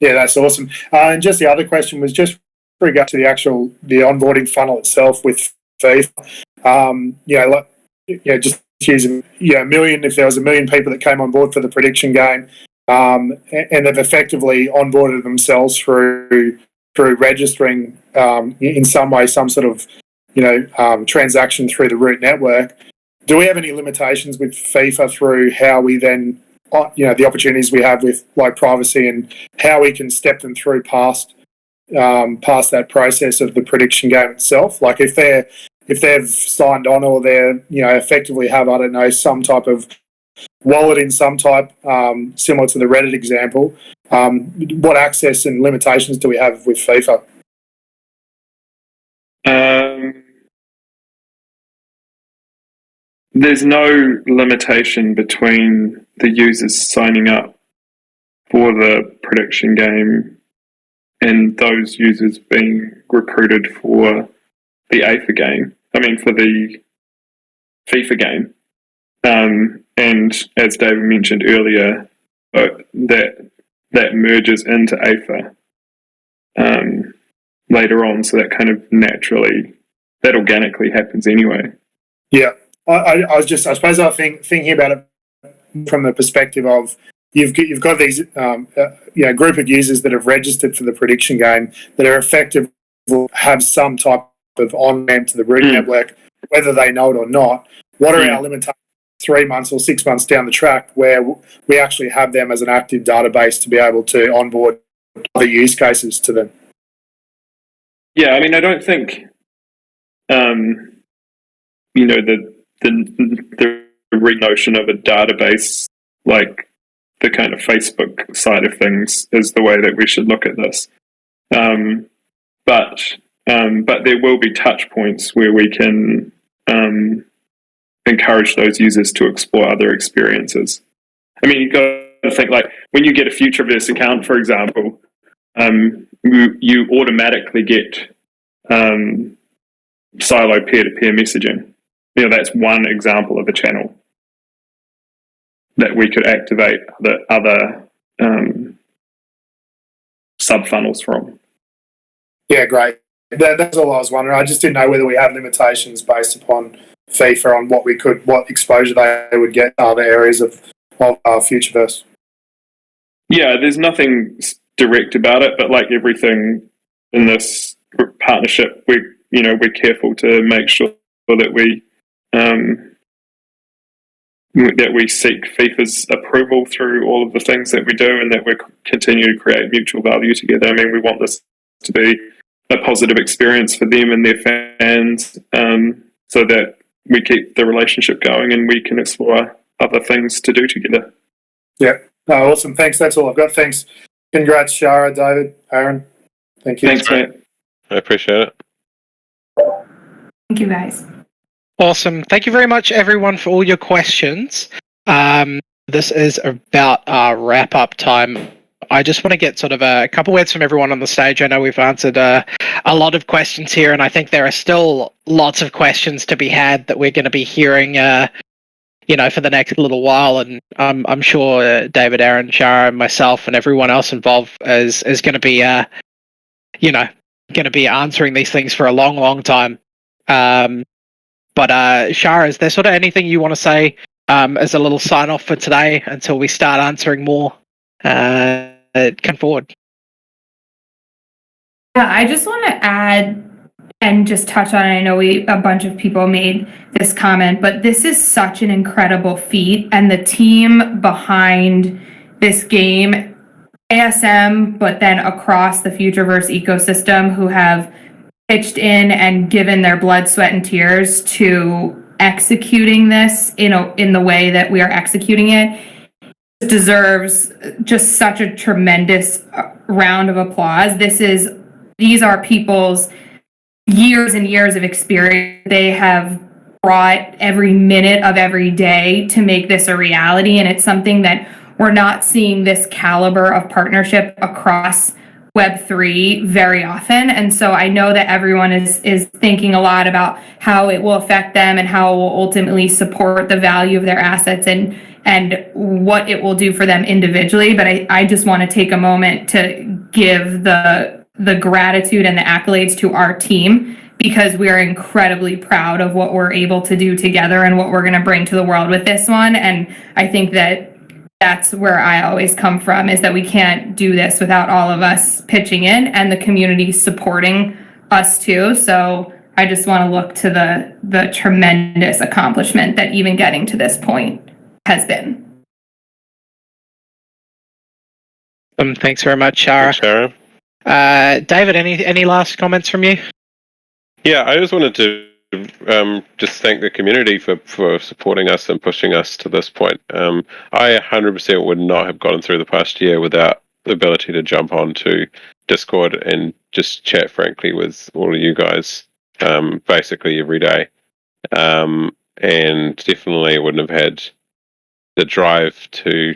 Yeah, that's awesome. And just the other question was just with regard to the onboarding funnel itself with FIFA. Just using a million. If there was 1 million people that came on board for the prediction game, and they've effectively onboarded themselves through registering in some way, some sort of transaction through the Root network. Do we have any limitations with FIFA through how we then, the opportunities we have with like privacy and how we can step them through past that process of the prediction game itself? Like if they've signed on or they're effectively have, I don't know, some type of wallet in some type similar to the Reddit example, what access and limitations do we have with FIFA? There's no limitation between the users signing up for the prediction game and those users being recruited for the AFA game. For the FIFA game. And as David mentioned earlier, that merges into AFA later on, so that kind of that organically happens anyway. Yeah. I suppose I was thinking about it from the perspective of you've got these group of users that have registered for the prediction game that are effective, have some type of on-ramp to the Root network, whether they know it or not. What are our limitations 3 months or 6 months down the track where we actually have them as an active database to be able to onboard other use cases to them? Yeah, I don't think the notion of a database, like the kind of Facebook side of things, is the way that we should look at this. But there will be touch points where we can encourage those users to explore other experiences. You've got to think, like, when you get a Futureverse account, for example, you automatically get silo peer-to-peer messaging. That's one example of a channel that we could activate the other sub-funnels from. Yeah, great. That's all I was wondering. I just didn't know whether we had limitations based upon FIFA on what exposure they would get in other areas of Futureverse. Yeah, there's nothing direct about it, but like everything in this partnership, we're careful to make sure that we seek FIFA's approval through all of the things that we do, and that we continue to create mutual value together. We want this to be a positive experience for them and their fans, so that we keep the relationship going and we can explore other things to do together. Yeah. Awesome. Thanks. That's all I've got. Thanks. Congrats, Shara, David, Aaron. Thank you. Thanks, mate. I appreciate it. Thank you, guys. Awesome. Thank you very much, everyone, for all your questions. This is about our wrap-up time. I just want to get sort of a couple words from everyone on the stage. I know we've answered a lot of questions here, and I think there are still lots of questions to be had that we're going to be hearing, for the next little while. And I'm sure David, Aaron, Shara, myself, and everyone else involved is going to be, going to be answering these things for a long, long time. But Shara, is there sort of anything you want to say as a little sign-off for today until we start answering more? Come forward. Yeah, I just want to add and just touch on it. I know a bunch of people made this comment, but this is such an incredible feat, and the team behind this game, ASM, but then across the Futureverse ecosystem, who have pitched in and given their blood, sweat, and tears to executing this in the way that we are executing it, deserves just such a tremendous round of applause. These are people's years and years of experience. They have brought every minute of every day to make this a reality, and it's something that we're not seeing this caliber of partnership across Web3 very often. And so I know that everyone is thinking a lot about how it will affect them and how it will ultimately support the value of their assets and what it will do for them individually. But I just want to take a moment to give the gratitude and the accolades to our team, because we are incredibly proud of what we're able to do together and what we're going to bring to the world with this one. And I think that's where I always come from, is that we can't do this without all of us pitching in and the community supporting us too. So I just want to look to the tremendous accomplishment that even getting to this point has been. Thanks very much, Shara. Thanks, Shara. David, any last comments from you? Yeah, I just wanted to just thank the community for supporting us and pushing us to this point. I 100% would not have gotten through the past year without the ability to jump onto Discord and just chat frankly with all of you guys basically every day. And definitely wouldn't have had the drive to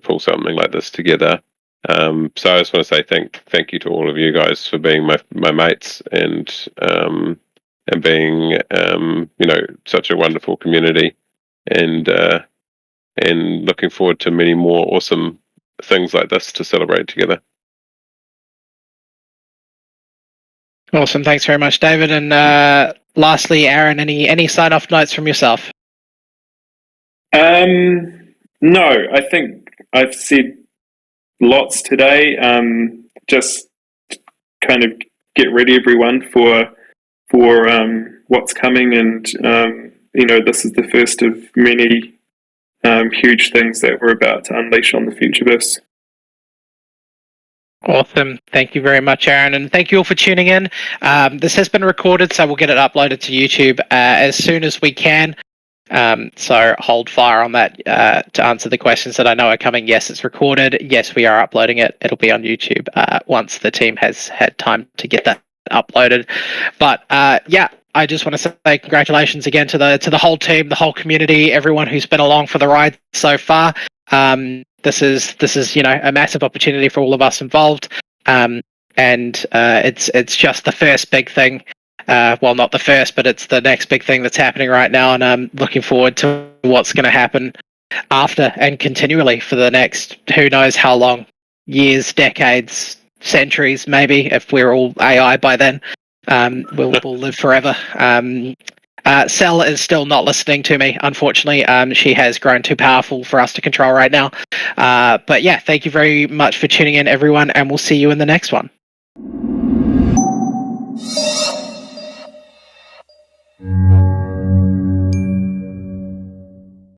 pull something like this together. So I just want to say thank you to all of you guys for being my mates and being such a wonderful community, and looking forward to many more awesome things like this to celebrate together. Awesome, thanks very much, David. And lastly, Aaron, any sign-off notes from yourself? No, I think I've said lots today. Just kind of get ready, everyone, for what's coming, and this is the first of many huge things that we're about to unleash on the Futureverse. Awesome. Thank you very much, Aaron, and thank you all for tuning in. This has been recorded, so we'll get it uploaded to YouTube as soon as we can. So hold fire on that to answer the questions that I know are coming. Yes, it's recorded. Yes, we are uploading it. It'll be on YouTube once the team has had time to get that uploaded. But I just want to say congratulations again to the whole team, the whole community, everyone who's been along for the ride so far. This is a massive opportunity for all of us involved, and it's just the first big thing. Well, not the first, but it's the next big thing that's happening right now, and I'm looking forward to what's going to happen after and continually for the next who knows how long, years, decades, centuries, maybe, if we're all AI by then. We'll live forever. Cell is still not listening to me, unfortunately. She has grown too powerful for us to control right now. But yeah, thank you very much for tuning in, everyone, and we'll see you in the next one.